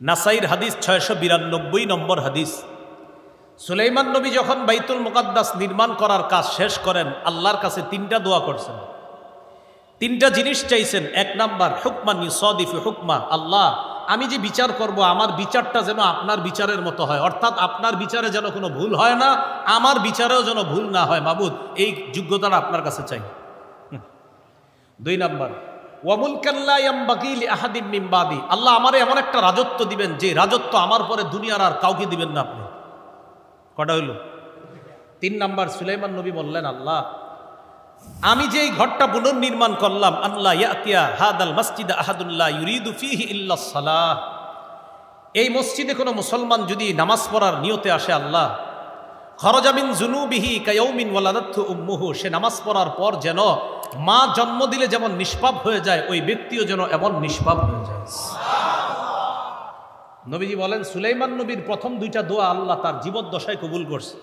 নাসাইর হাদিস 692 নম্বর হাদিস। সুলাইমান নবী যখন বাইতুল মুকাদ্দাস নির্মাণ করার কাজ শেষ করেন, আল্লাহর কাছে তিনটা দোয়া করছেন, তিনটা জিনিস চাইছেন। এক নাম্বার হুকমান ইউসাদিফু হুকমা, আল্লাহ আমি যে বিচার করব আমার বিচারটা যেন আপনার বিচারের মতো হয়, অর্থাৎ আপনার বিচারে যেন কোনো ভুল হয় না, আমার বিচারেও যেন ভুল না হয়। মাবুদ, এই যোগ্যতাটা আপনার কাছে চাই। দুই নাম্বার ওয়ামুলকান লা ইয়ামবাগি লিআহাদিন মিন বাদি, আল্লাহ আমারে এমন একটা রাজত্ব দিবেন যে রাজত্ব আমার পরে দুনিয়ার আর কাউকে দিবেন না আপনি। কটা হইল? তিন নাম্বার সুলাইমান নবী বললেন, আল্লাহ আমি যে এই ঘরটা পুনর্নির্মাণ করলাম, আল্লাহ ইয়াতিয়া হাদাল মসজিদ আহাদুল্লাহ ইউরিদু ফিহি ইল্লাস সালাহ, এই মসজিদে কোনো মুসলমান যদি নামাজ পড়ার নিয়তে আসে, আল্লাহ খরজা মিন যুনুবিহি কায়াউমিন ওয়ালাদাতহু উম্মুহু, সে নামাজ পড়ার পর যেন মা জন্ম দিলে যেমন নিষ্পাপ হয়ে যায়, ওই ব্যক্তিও যেন এমন নিষ্পাপ হয়ে যায়। নবীজি বলেন, সুলাইমান নবীর প্রথম দুইটা দোয়া আল্লাহ তার জীবদ্দশায় কবুল করছে।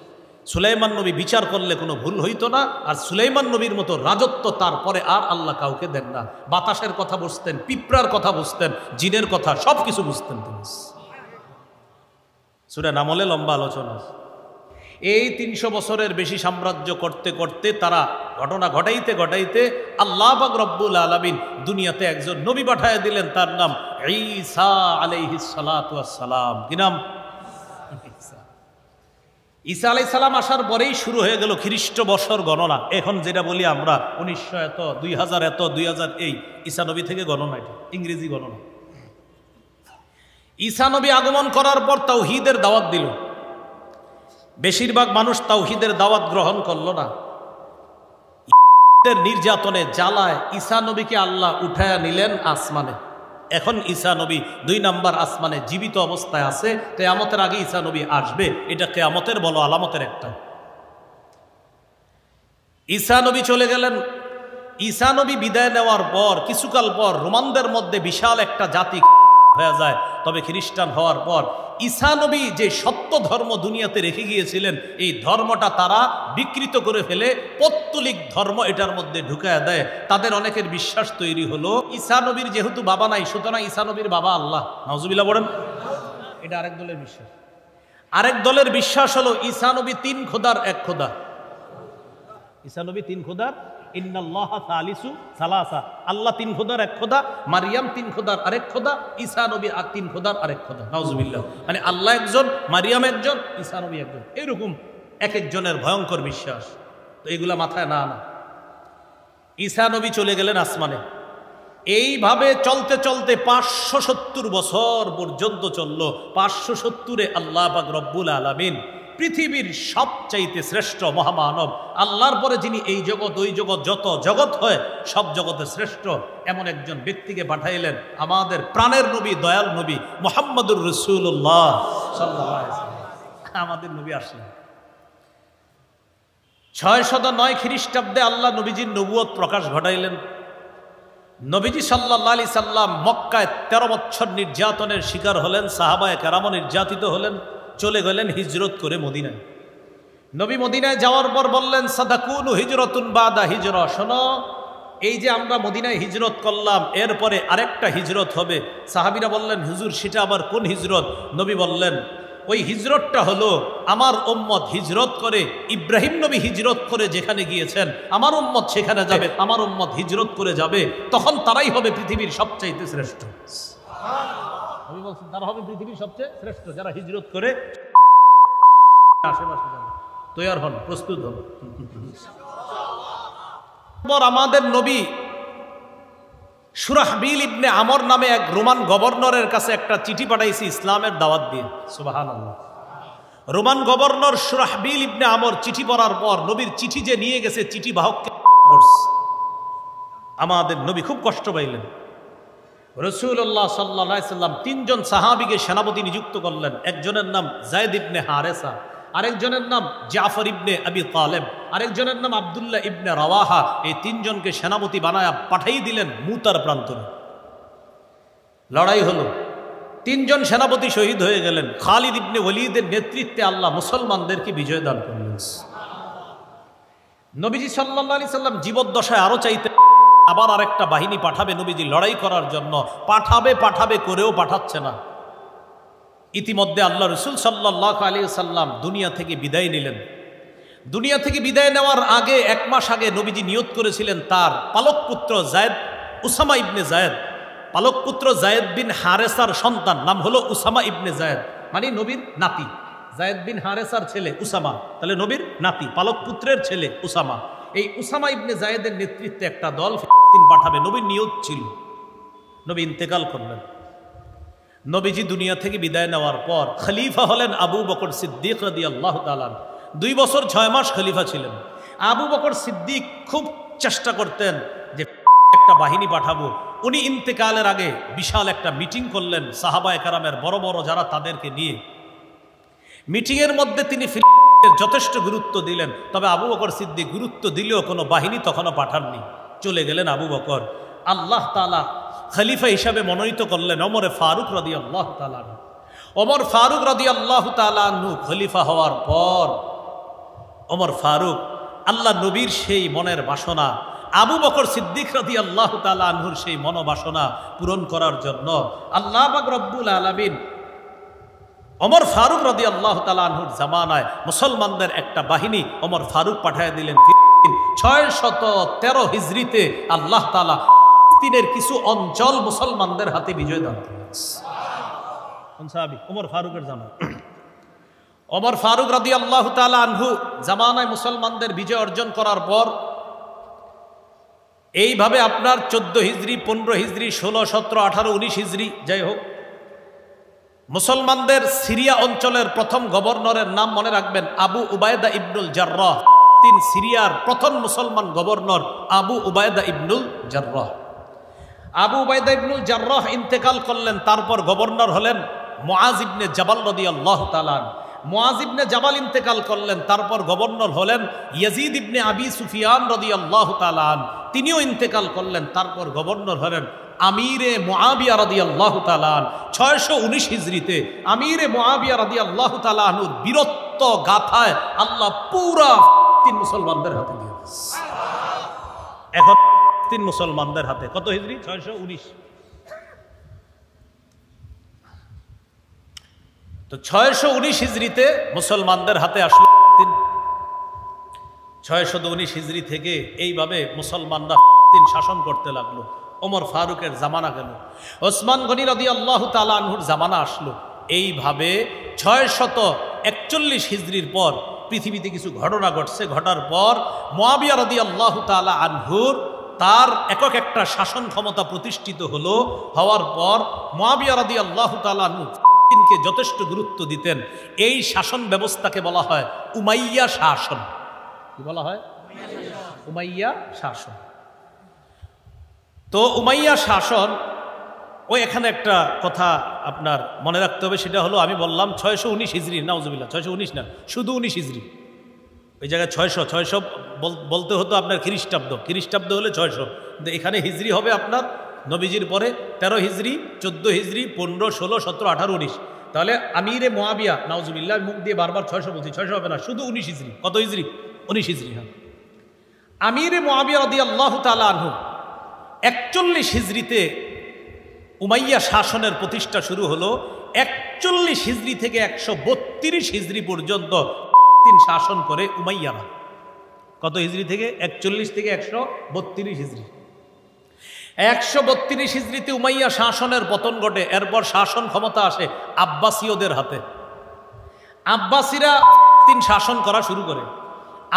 সুলাইমান নবী বিচার করলে কোনো ভুল হইতো না, আর সুলাইমান নবীর মতো রাজত্ব তারপরে আর আল্লাহ কাউকে দেন না। বাতাসের কথা বুঝতেন, পিঁপড়ার কথা বুঝতেন, জিনের কথা সব কিছু বুঝতেন তিনি। সূরা নামলে লম্বা আলোচনা। এই 300 বছরের বেশি সাম্রাজ্য করতে করতে তারা ঘটনা ঘটাইতে ঘটাইতে আল্লাহ পাক রব্বুল আলামিন দুনিয়াতে একজন নবী পাঠায় দিলেন, তার নাম ঈসা আলাইহিস সালাতু ওয়াস সালাম। কি নাম? ঈসা আলাইহিস সালাম আসার পরেই শুরু হয়ে গেল খ্রিস্ট বর্ষর গণনা। এখন যেটা বলি আমরা 1900 এত 2000 এত 2000, এই ঈসা নবী থেকে গণনা, এটা ইংরেজি গণনা। ঈসা নবী আগমন করার পর তাওহীদের দাওয়াত দিল। বেশিরভাগ মানুষ তাওহীদের দাওয়াত গ্রহণ করলো না। নির্যাতনে জ্বালায় ঈসা নবীকে আল্লাহ উঠায়া নিলেন আসমানে। এখন ঈসা নবী 2 নাম্বার আসমানে জীবিত অবস্থায় আছে। কিয়ামতের আগে ঈসা নবী আসবে, এটা কিয়ামতের বড় আলামতের একটা। ঈসা নবী চলে গেলেন। ঈসা নবী বিদায় নেওয়ার পর কিছুকাল পর রোমানদের মধ্যে বিশাল একটা জাতি হয়ে যায়। তবে খ্রিস্টান হওয়ার পর ঈসা নবী যে সত্য ধর্ম দুনিয়াতে রেখে গিয়েছিলেন, এই ধর্মটা তারা বিকৃত করে ফেলে পৌত্তলিক ধর্ম এটার মধ্যে ঢুকায় দেয়। তাদের অনেকের বিশ্বাস তৈরি হলো ঈসা নবীর যেহেতু বাবা নাই, সুতরাং ঈসা নবীর বাবা আল্লাহ। নাউজুবিল্লাহ বলেন। এটা আরেক দলের বিশ্বাস। আরেক দলের বিশ্বাস হলো ঈসা নবী 3 খোদার এক খোদা। ঈসা নবী 3 খোদার, ইন্নাল্লাহা সালিসু সালাসা, আল্লাহ 3 খোদার এক খোদা, মারিয়াম 3 খোদার আরেক খোদা, ঈসা নবী 3 খোদার আরেক খোদা। নাউজুবিল্লাহ। মানে আল্লাহ একজন, মারিয়াম একজন, ঈসা নবী একজন। এরকম এক একজনের ভয়ঙ্কর বিশ্বাস। তো এগুলা মাথায় না আনা। ঈসা নবী চলে গেলেন আসমানে। এইভাবে চলতে চলতে 570 বছর পর্যন্ত চলল। 570-এ আল্লাহ পাক রব্বুল আলামিন পৃথিবীর সবচাইতে শ্রেষ্ঠ মহামানব, আল্লাহর পরে যিনি এই জগৎ ওই জগৎ যত জগৎ হয় সব জগতে শ্রেষ্ঠ, এমন একজন ব্যক্তিকে পাঠাইলেন, আমাদের প্রাণের নবী, দয়াল নবী মুহাম্মদুর রাসূলুল্লাহ সাল্লাল্লাহু আলাইহি ওয়াসাল্লাম। আমাদের নবী আসলেন 609 খ্রিস্টাব্দে। আল্লাহ নবীজির নবুয়ত প্রকাশ ঘটাইলেন। নবীজি সাল্লাল্লাহু আলাইহি সাল্লাম মক্কায় 13 বছর নির্যাতনের শিকার হলেন, সাহাবায়ে কেরাম নির্যাতিত হলেন, চলে গেলেন হিজরত করে মদিনায়। নবী মদিনায় যাওয়ার পর বললেন, সাদাকুনু হিজরতুন বাদা হিজরা, শোনো এই যে আমরা মদিনায় হিজরত করলাম, এরপরে আরেকটা হিজরত হবে। সাহাবীরা বললেন, হুজুর সেটা আবার কোন হিজরত? নবী বললেন, ওই হিজরতটা হলো আমার উম্মত হিজরত করে, ইব্রাহিম নবী হিজরত করে যেখানে গিয়েছেন আমার উম্মত সেখানে যাবে, আমার উম্মত হিজরত করে যাবে, তখন তারাই হবে পৃথিবীর সবচাইতে শ্রেষ্ঠ। নবী বলছেন তারা হবে পৃথিবীর সবচেয়ে শ্রেষ্ঠ, যারা হিজরত করে আশেপাশে যাবে। তৈয়ার হন, প্রস্তুত হন। আমাদের নবী শুরাহবিল ইবনে আমর নামে এক রোমান গভর্নরের কাছে একটা চিঠি পাঠাইছি ইসলামের দাওয়াত দিয়ে। সুবহানাল্লাহ। রোমান গভর্নর শুরাহবিল ইবনে আমর চিঠি পড়ার পর নবীর চিঠি যে নিয়ে গেছে, চিঠি বাহককে আমাদের নবী খুব কষ্ট পাইলেন। রাসূলুল্লাহ সাল্লাল্লাহু আলাইহি সাল্লাম 3 জন সাহাবীকে সেনাপতি নিযুক্ত করলেন। একজনের নাম যায়েদ ইবনে হারেসা, আরেকজনের নাম জাফর ইবনে আবি তালেব, আরেকজনের নাম আব্দুল্লাহ ইবনে রাওয়াহা। এই 3 জনকে সেনাপতি বানায়া পাঠাই দিলেন মুতার প্রান্তরে। লড়াই হলো, 3 জন সেনাপতি শহীদ হয়ে গেলেন। খালিদ ইবনে ওয়ালিদের নেতৃত্বে আল্লাহ মুসলমানদেরকে বিজয় দান করলেন। নবীজি সাল্লাল্লাহু আলাইহি সাল্লাম জীবদ্দশায় আরো চাইতে আবার আরেকটা বাহিনী পাঠাবে নবীজি লড়াই করার জন্য। পাঠাবে পাঠাবে করেও পাঠাচ্ছে না। ইতিমধ্যে আল্লাহ রসুল সাল্লাল্লাহু আলাইহি ওয়াসাল্লাম দুনিয়া থেকে বিদায় নিলেন। দুনিয়া থেকে বিদায় নেওয়ার আগে 1 মাস আগে নবীজি নিয়ত করেছিলেন তার পালক পুত্র জায়েদ, উসামা ইবনে জায়েদ, পালক পুত্র জায়েদ বিন হারেসার সন্তান, নাম হলো উসামা ইবনে জায়েদ, মানে নবীর নাতি। জায়েদ বিন হারেসার ছেলে উসামা, তাহলে নবীর নাতি, পালক পুত্রের ছেলে উসামা। এই উসামা ইবনে জায়েদের নেতৃত্বে একটা দল ফিলিস্তিন পাঠাবে, নবীর নিয়ত ছিল। নবী ইন্তেকাল করলেন। নবীজি দুনিয়া থেকে বিদায় নেওয়ার পর খলিফা হলেন আবু বকর সিদ্দিক রাদিয়াল্লাহু তাআলা। 2 বছর 6 মাস খলিফা ছিলেন। আবু বকর সিদ্দিক খুব চেষ্টা করতেন যে একটা বাহিনী পাঠাবো। উনি ইন্তেকালের আগে বিশাল একটা মিটিং করলেন সাহাবায়ে কেরামের বড় বড় যারা, তাদেরকে নিয়ে। মিটিংয়ের মধ্যে তিনি ফিলিস্তিনের যথেষ্ট গুরুত্ব দিলেন। তবে আবু বকর সিদ্দিক গুরুত্ব দিলেও কোনো বাহিনী তখনও পাঠাননি, চলে গেলেন আবু বকর। আল্লাহ তাআলা খলিফা হিসাবে মনোনীত করলেন ওমর ফারুক রাদিয়াল্লাহু তাআলা। ওমর ফারুক রাদিয়াল্লাহু তাআলা খলিফা হওয়ার পর ওমর ফারুক আল্লাহ নবীর সেই মনের বাসনা, আবু বকর সিদ্দিক রাদিয়াল্লাহু তাআলা আনহুর সেই মনোবাসনা পূরণ করার জন্য আল্লাহ পাক রব্বুল আলামিন ওমর ফারুক রাদিয়াল্লাহু তাআলা আনহুর জামানায় মুসলমানদের একটা বাহিনী ওমর ফারুক পাঠিয়ে দিলেন। 613 হিজরিতে আল্লাহ তাআলা ফিলিস্তিনের কিছু অঞ্চল মুসলমানদের হাতে বিজয় দান করেন। ওমর ফারুকের জামানায়, ওমর ফারুক রাদিয়াল্লাহু তাআলা আনহু জামানায় মুসলমানদের বিজয় অর্জন করার পর এইভাবে আপনার 14 হিজরি, 15 হিজরি, 16, 17, 18, 19 হিজরি, যাই হোক, মুসলমানদের সিরিয়া অঞ্চলের প্রথম গভর্নরের নাম মনে রাখবেন আবু উবায়দা ইবনুল জাররাহ। সিরিয়ার প্রথম মুসলমান গভর্নর আবু উবায়দা ইবনুল জাররাহ। আবু উবায়দা ইবনুল জাররাহ ইন্তেকাল করলেন। তারপর গভর্নর হলেন মুআজ ইবনে জাবাল রাদিয়াল্লাহু তাআলা। মুআজ ইবনে জাবাল ইন্তেকাল করলেন। তারপর গভর্নর হলেন ইয়াজিদ ইবনে আবি সুফিয়ান রাদিয়াল্লাহু তাআলা। তিনিও ইন্তেকাল করলেন। তারপর গভর্নর হলেন আমিরে মুআবিয়া রাদিয়াল্লাহু তাআলা। 619 হিজরিতে আমিরে মুআবিয়া রাদিয়াল্লাহু তাআলা আনহুর বীরত্ব গাথায় আল্লাহ পুরা মুসলমানদের হাতে দিয়ে দিয়েছে। এখন মুসলমানদের হাতে কত হিজরি? 619। তো 619 হিজরিতে মুসলমানদের হাতে আসলো। 619 হিজরি থেকে এইভাবে মুসলমানরা শাসন করতে লাগলো। ওমর ফারুকের জামানা গেল, ওসমান গনি রাদিয়াল্লাহু তাআলা আনহুর জামানা আসলো। এইভাবে 641 হিজরির পর পৃথিবীতে কিছু ঘটনা ঘটছে। ঘটার পর মুআবিয়া রাদিয়াল্লাহু তাআলা আনহুর তার একক একটা শাসন ক্ষমতা প্রতিষ্ঠিত হলো। হওয়ার পর মুআবিয়া রাদিয়াল্লাহু তাআলা আনহু ফিলিস্তিনকে যথেষ্ট গুরুত্ব দিতেন। এই শাসন ব্যবস্থাকে বলা হয় উমাইয়া শাসন। কি বলা হয়? উমাইয়া শাসন। তো উমাইয়া শাসন, ওই এখানে একটা কথা আপনার মনে রাখতে হবে, সেটা হলো আমি বললাম 619 হিজরি, নাউজুবিল্লাহ 619 না, শুধু 19 হিজরি। ওই জায়গায় 600 বলতে হতো আপনার খ্রিস্টাব্দ হলে 600, কিন্তু এখানে হিজরি হবে আপনার নবীজির পরে 13 হিজরি, 14 হিজরি, 15, 16, 17, 18, 19। তাহলে আমিরে মুআবিয়া, নাউজুবিল্লাহ, মুখ দিয়ে বারবার 600 বলছি, 600 হবে না, শুধু 19 হিজরি। কত হিজরি? 19 হিজরি। হ্যাঁ, আমিরে মুআবিয়া রাদিয়াল্লাহু তাআলা আনহু 41 হিজরিতে উমাইয়া শাসনের প্রতিষ্ঠা শুরু হলো। 41 হিজরি থেকে 132 হিজরি পর্যন্ত শাসন করে উমাইয়ারা। কত হিজরি থেকে? 41 থেকে 132 হিজরি। 132 হিজরিতে উমাইয়া শাসনের পতন ঘটে। এরপর শাসন ক্ষমতা আসে আব্বাসীয়দের হাতে। আব্বাসীরা শাসন করা শুরু করে।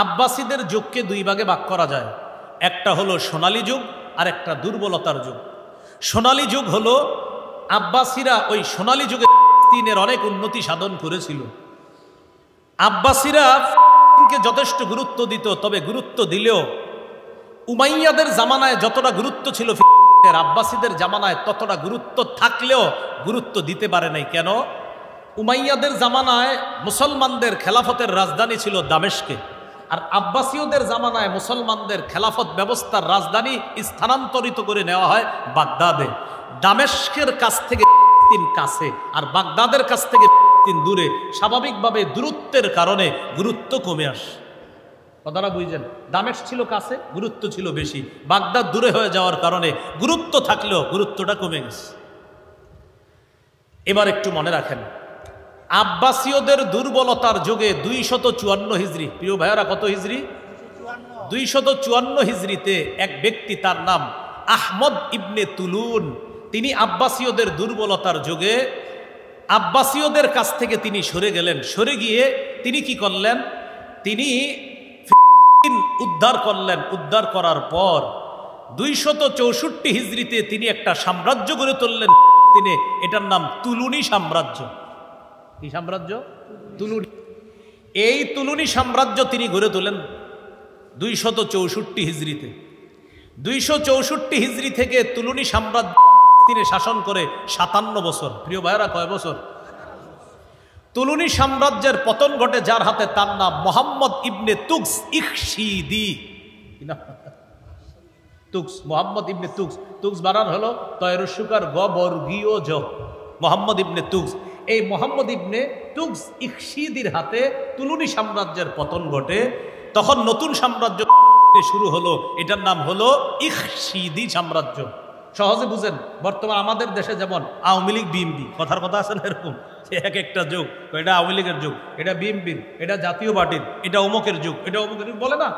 আব্বাসীদের যুগকে 2 ভাগে ভাগ করা যায়। একটা হলো সোনালী যুগ, আর একটা দুর্বলতার যুগ। সোনালী যুগ হলো আব্বাসীরা ওই সোনালী যুগে ফিলিস্তিনের অনেক উন্নতি সাধন করেছিল। আব্বাসীরা ফিলিস্তিনকে যথেষ্ট গুরুত্ব দিত, তবে গুরুত্ব দিলেও উমাইয়াদের জামানায় যতটা গুরুত্ব ছিল ফিলিস্তিনের, আব্বাসীদের জামানায় ততটা গুরুত্ব থাকলেও গুরুত্ব দিতে পারে নাই। কেন? উমাইয়াদের জামানায় মুসলমানদের খেলাফতের রাজধানী ছিল দামেস্কে, আর আব্বাসীয়দের জামানায় মুসলমানদের খেলাফত ব্যবস্থার রাজধানী স্থানান্তরিত করে নেওয়া হয় বাগদাদে। দামেস্কের কাছ থেকে কাছে আর বাগদাদের কাছ থেকে দূরে। স্বাভাবিকভাবে দূরত্বের কারণে গুরুত্ব কমে আসে। কথাটা বুঝছেন? দামেস্ক ছিল কাছে, গুরুত্ব ছিল বেশি। বাগদাদ দূরে হয়ে যাওয়ার কারণে গুরুত্ব থাকলেও গুরুত্বটা কমে গেছে। এবার একটু মনে রাখেন, আব্বাসীয়দের দুর্বলতার যোগে 254 হিজরি, প্রিয় ভাইয়েরা কত হিজরি? 254 হিজরিতে এক ব্যক্তি, তার নাম আহমদ ইবনে তুলুন, তিনি আব্বাসীয়দের দুর্বলতার যোগে আব্বাসীয়দের কাছ থেকে তিনি সরে গেলেন। সরে গিয়ে তিনি কি করলেন? তিনি উদ্ধার করলেন। উদ্ধার করার পর 264 হিজরিতে তিনি একটা সাম্রাজ্য গড়ে তুললেন। তিনি, এটার নাম তুলুনি সাম্রাজ্য। কি সাম্রাজ্য? তুলুনি। এই তুলুনি সাম্রাজ্য তিনি গড়ে তোলেন 264 হিজরিতে। 264 হিজরি থেকে তুলুনি সাম্রাজ্য তিনি শাসন করে 57 বছর। প্রিয় ভাইয়েরা, কয় বছর? তুলুনি সাম্রাজ্যের পতন ঘটে যার হাতে, তার নাম মোহাম্মদ ইবনে তুগস ইখশিদি। তুগস, মোহাম্মদ ইবনে তুগস। তুগস বানান হলো তয়রস্যকার গ বর্গীয় জ, মোহাম্মদ ইবনে তুগস। এই মোহাম্মদ ইবনে তুগস ইখশিদির হাতে তুলুনি সাম্রাজ্যের পতন ঘটে। তখন নতুন সাম্রাজ্য শুরু হলো, এটার নাম হলো ইখশিদি সাম্রাজ্য। সহজে বুঝেন, বর্তমান আমাদের দেশে যেমন আওয়ামী লীগ বিএনপি, কথার কথা আছে না এরকম, এক একটা যুগ, এটা আওয়ামী লীগের যুগ, এটা বিএনপির, এটা জাতীয় পার্টির, এটা অমুকের যুগ, এটা অমুকের যুগ বলে না।